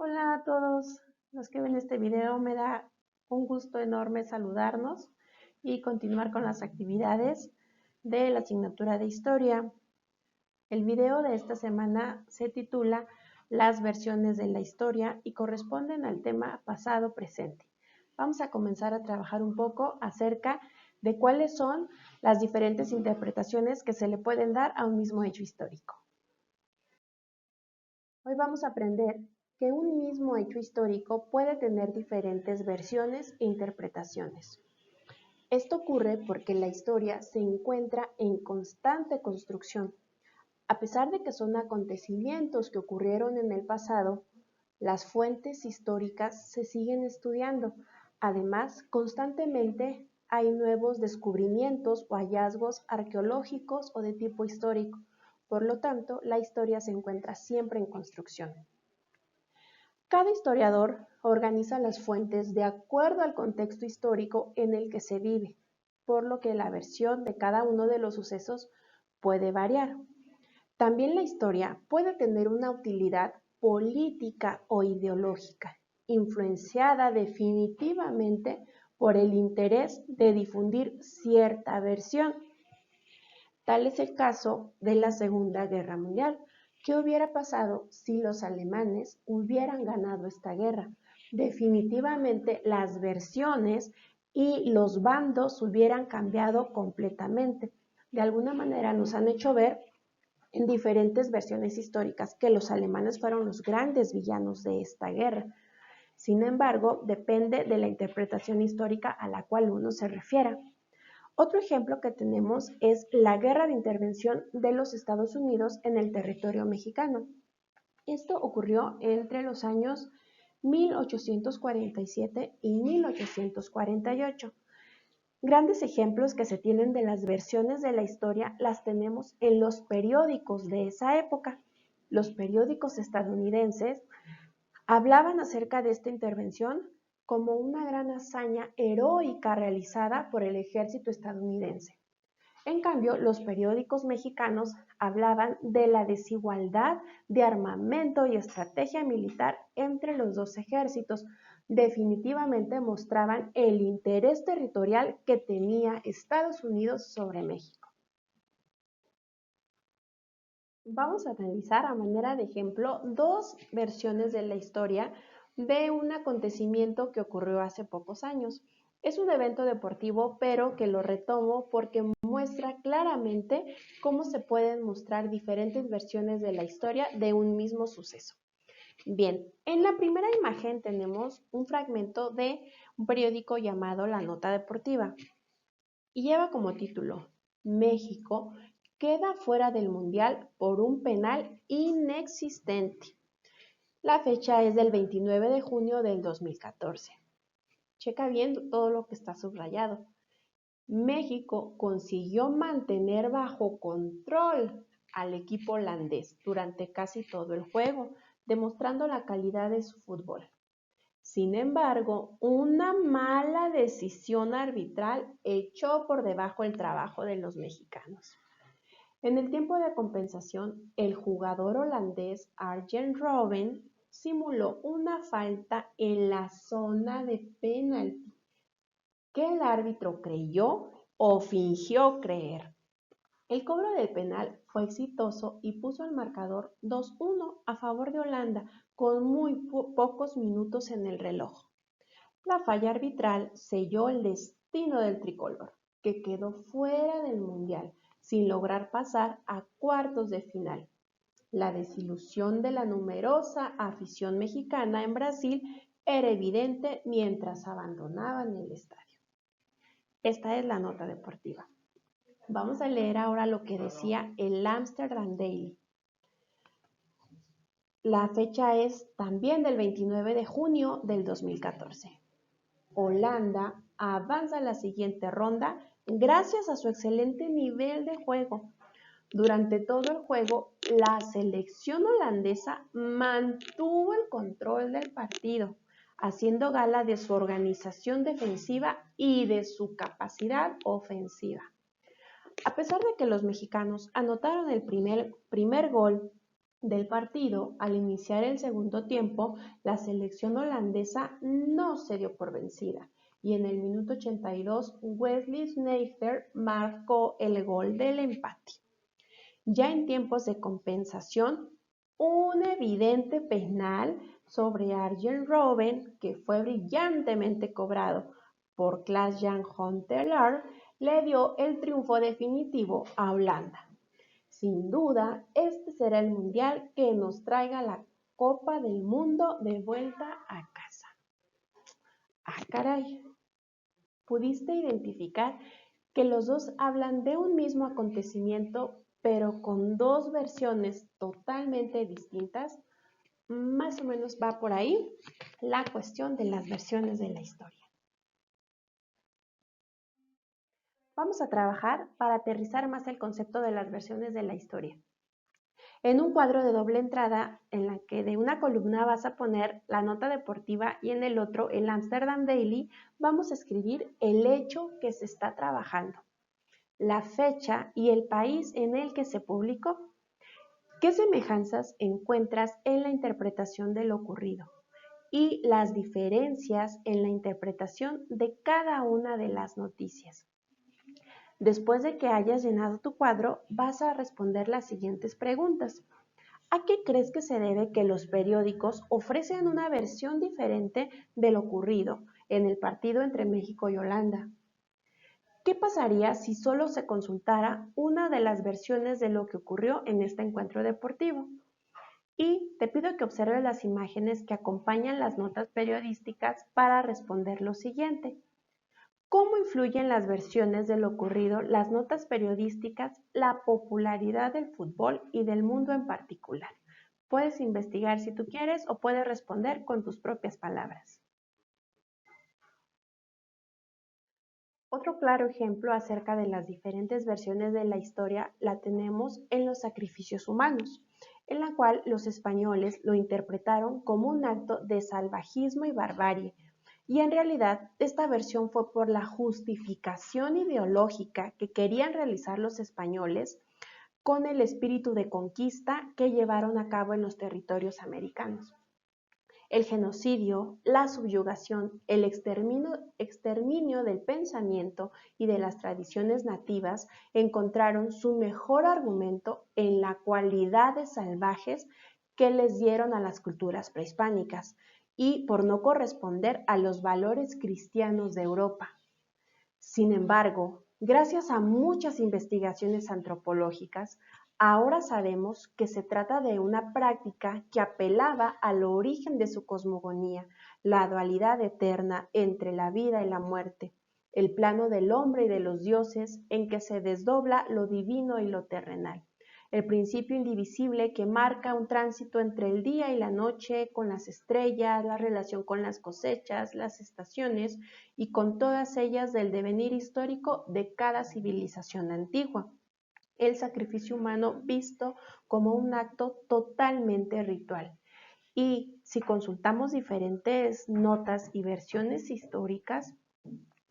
Hola a todos los que ven este video, me da un gusto enorme saludarnos y continuar con las actividades de la asignatura de Historia. El video de esta semana se titula Las versiones de la historia y corresponden al tema pasado-presente. Vamos a comenzar a trabajar un poco acerca de cuáles son las diferentes interpretaciones que se le pueden dar a un mismo hecho histórico. Hoy vamos a aprender que un mismo hecho histórico puede tener diferentes versiones e interpretaciones. Esto ocurre porque la historia se encuentra en constante construcción. A pesar de que son acontecimientos que ocurrieron en el pasado, las fuentes históricas se siguen estudiando. Además, constantemente hay nuevos descubrimientos o hallazgos arqueológicos o de tipo histórico. Por lo tanto, la historia se encuentra siempre en construcción. Cada historiador organiza las fuentes de acuerdo al contexto histórico en el que se vive, por lo que la versión de cada uno de los sucesos puede variar. También la historia puede tener una utilidad política o ideológica, influenciada definitivamente por el interés de difundir cierta versión. Tal es el caso de la Segunda Guerra Mundial. ¿Qué hubiera pasado si los alemanes hubieran ganado esta guerra? Definitivamente las versiones y los bandos hubieran cambiado completamente. De alguna manera nos han hecho ver en diferentes versiones históricas que los alemanes fueron los grandes villanos de esta guerra. Sin embargo, depende de la interpretación histórica a la cual uno se refiera. Otro ejemplo que tenemos es la guerra de intervención de los Estados Unidos en el territorio mexicano. Esto ocurrió entre los años 1847 y 1848. Grandes ejemplos que se tienen de las versiones de la historia las tenemos en los periódicos de esa época. Los periódicos estadounidenses hablaban acerca de esta intervención como una gran hazaña heroica realizada por el ejército estadounidense. En cambio, los periódicos mexicanos hablaban de la desigualdad de armamento y estrategia militar entre los dos ejércitos. Definitivamente mostraban el interés territorial que tenía Estados Unidos sobre México. Vamos a analizar a manera de ejemplo dos versiones de la historia de un acontecimiento que ocurrió hace pocos años. Es un evento deportivo, pero que lo retomo porque muestra claramente cómo se pueden mostrar diferentes versiones de la historia de un mismo suceso. Bien, en la primera imagen tenemos un fragmento de un periódico llamado La Nota Deportiva y lleva como título México queda fuera del Mundial por un penal inexistente. La fecha es del 29 de junio del 2014. Checa bien todo lo que está subrayado. México consiguió mantener bajo control al equipo holandés durante casi todo el juego, demostrando la calidad de su fútbol. Sin embargo, una mala decisión arbitral echó por debajo el trabajo de los mexicanos. En el tiempo de compensación, el jugador holandés Arjen Robben simuló una falta en la zona de penalti que el árbitro creyó o fingió creer. El cobro del penal fue exitoso y puso el marcador 2-1 a favor de Holanda con muy pocos minutos en el reloj. La falla arbitral selló el destino del tricolor, que quedó fuera del Mundial sin lograr pasar a cuartos de final. La desilusión de la numerosa afición mexicana en Brasil era evidente mientras abandonaban el estadio. Esta es la nota deportiva. Vamos a leer ahora lo que decía el Amsterdam Daily. La fecha es también del 29 de junio del 2014. Holanda avanza a la siguiente ronda gracias a su excelente nivel de juego. Durante todo el juego, la selección holandesa mantuvo el control del partido, haciendo gala de su organización defensiva y de su capacidad ofensiva. A pesar de que los mexicanos anotaron el primer gol del partido, al iniciar el segundo tiempo, la selección holandesa no se dio por vencida y en el minuto 82 Wesley Sneijder marcó el gol del empate. Ya en tiempos de compensación, un evidente penal sobre Arjen Robben, que fue brillantemente cobrado por Klaas-Jan Huntelaar, le dio el triunfo definitivo a Holanda. Sin duda, este será el mundial que nos traiga la Copa del Mundo de vuelta a casa. ¡Ah, caray! ¿Pudiste identificar que los dos hablan de un mismo acontecimiento, pero con dos versiones totalmente distintas? Más o menos va por ahí la cuestión de las versiones de la historia. Vamos a trabajar para aterrizar más el concepto de las versiones de la historia. En un cuadro de doble entrada, en la que de una columna vas a poner la nota deportiva y en el otro el Amsterdam Daily, vamos a escribir el hecho que se está trabajando, la fecha y el país en el que se publicó. ¿Qué semejanzas encuentras en la interpretación de lo ocurrido? Y las diferencias en la interpretación de cada una de las noticias. Después de que hayas llenado tu cuadro, vas a responder las siguientes preguntas. ¿A qué crees que se debe que los periódicos ofrecen una versión diferente de lo ocurrido en el partido entre México y Holanda? ¿Qué pasaría si solo se consultara una de las versiones de lo que ocurrió en este encuentro deportivo? Y te pido que observes las imágenes que acompañan las notas periodísticas para responder lo siguiente. ¿Cómo influyen las versiones de lo ocurrido, las notas periodísticas, la popularidad del fútbol y del mundo en particular? Puedes investigar si tú quieres o puedes responder con tus propias palabras. Otro claro ejemplo acerca de las diferentes versiones de la historia la tenemos en los sacrificios humanos, en la cual los españoles lo interpretaron como un acto de salvajismo y barbarie, y en realidad esta versión fue por la justificación ideológica que querían realizar los españoles con el espíritu de conquista que llevaron a cabo en los territorios americanos. El genocidio, la subyugación, el exterminio del pensamiento y de las tradiciones nativas encontraron su mejor argumento en la cualidad de salvajes que les dieron a las culturas prehispánicas y por no corresponder a los valores cristianos de Europa. Sin embargo, gracias a muchas investigaciones antropológicas, ahora sabemos que se trata de una práctica que apelaba al origen de su cosmogonía, la dualidad eterna entre la vida y la muerte, el plano del hombre y de los dioses en que se desdobla lo divino y lo terrenal, el principio indivisible que marca un tránsito entre el día y la noche, con las estrellas, la relación con las cosechas, las estaciones y con todas ellas del devenir histórico de cada civilización antigua. El sacrificio humano visto como un acto totalmente ritual. Y si consultamos diferentes notas y versiones históricas,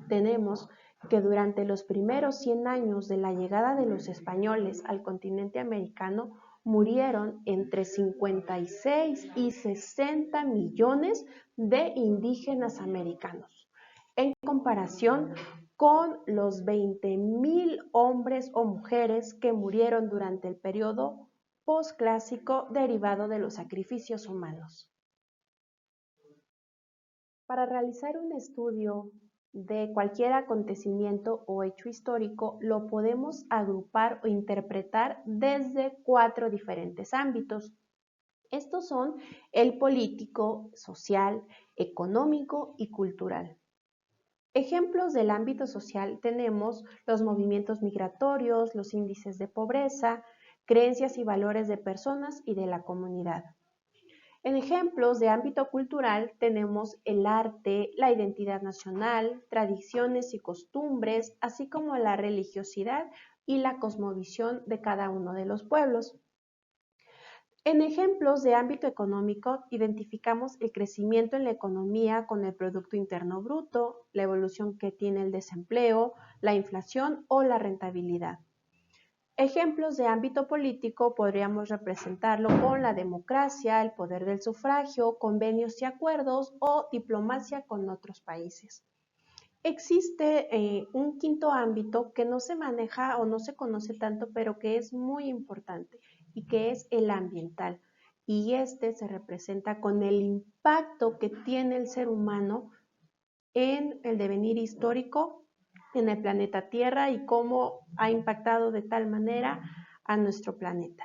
tenemos que durante los primeros 100 años de la llegada de los españoles al continente americano murieron entre 56 y 60 millones de indígenas americanos, en comparación con los 20,000 hombres o mujeres que murieron durante el periodo posclásico derivado de los sacrificios humanos. Para realizar un estudio de cualquier acontecimiento o hecho histórico, lo podemos agrupar o interpretar desde 4 diferentes ámbitos. Estos son el político, social, económico y cultural. Ejemplos del ámbito social tenemos los movimientos migratorios, los índices de pobreza, creencias y valores de personas y de la comunidad. En ejemplos de ámbito cultural tenemos el arte, la identidad nacional, tradiciones y costumbres, así como la religiosidad y la cosmovisión de cada uno de los pueblos. En ejemplos de ámbito económico identificamos el crecimiento en la economía con el Producto Interno Bruto, la evolución que tiene el desempleo, la inflación o la rentabilidad. Ejemplos de ámbito político podríamos representarlo con la democracia, el poder del sufragio, convenios y acuerdos o diplomacia con otros países. Existe un quinto ámbito que no se maneja o no se conoce tanto, pero que es muy importante y que es el ambiental. Y este se representa con el impacto que tiene el ser humano en el devenir histórico en el planeta Tierra y cómo ha impactado de tal manera a nuestro planeta.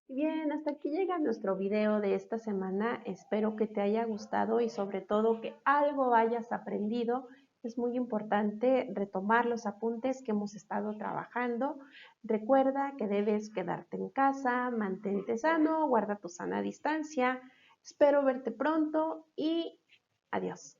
Bien, hasta aquí llega nuestro video de esta semana. Espero que te haya gustado y sobre todo que algo hayas aprendido. Es muy importante retomar los apuntes que hemos estado trabajando. Recuerda que debes quedarte en casa, mantente sano, guarda tu sana distancia. Espero verte pronto y adiós.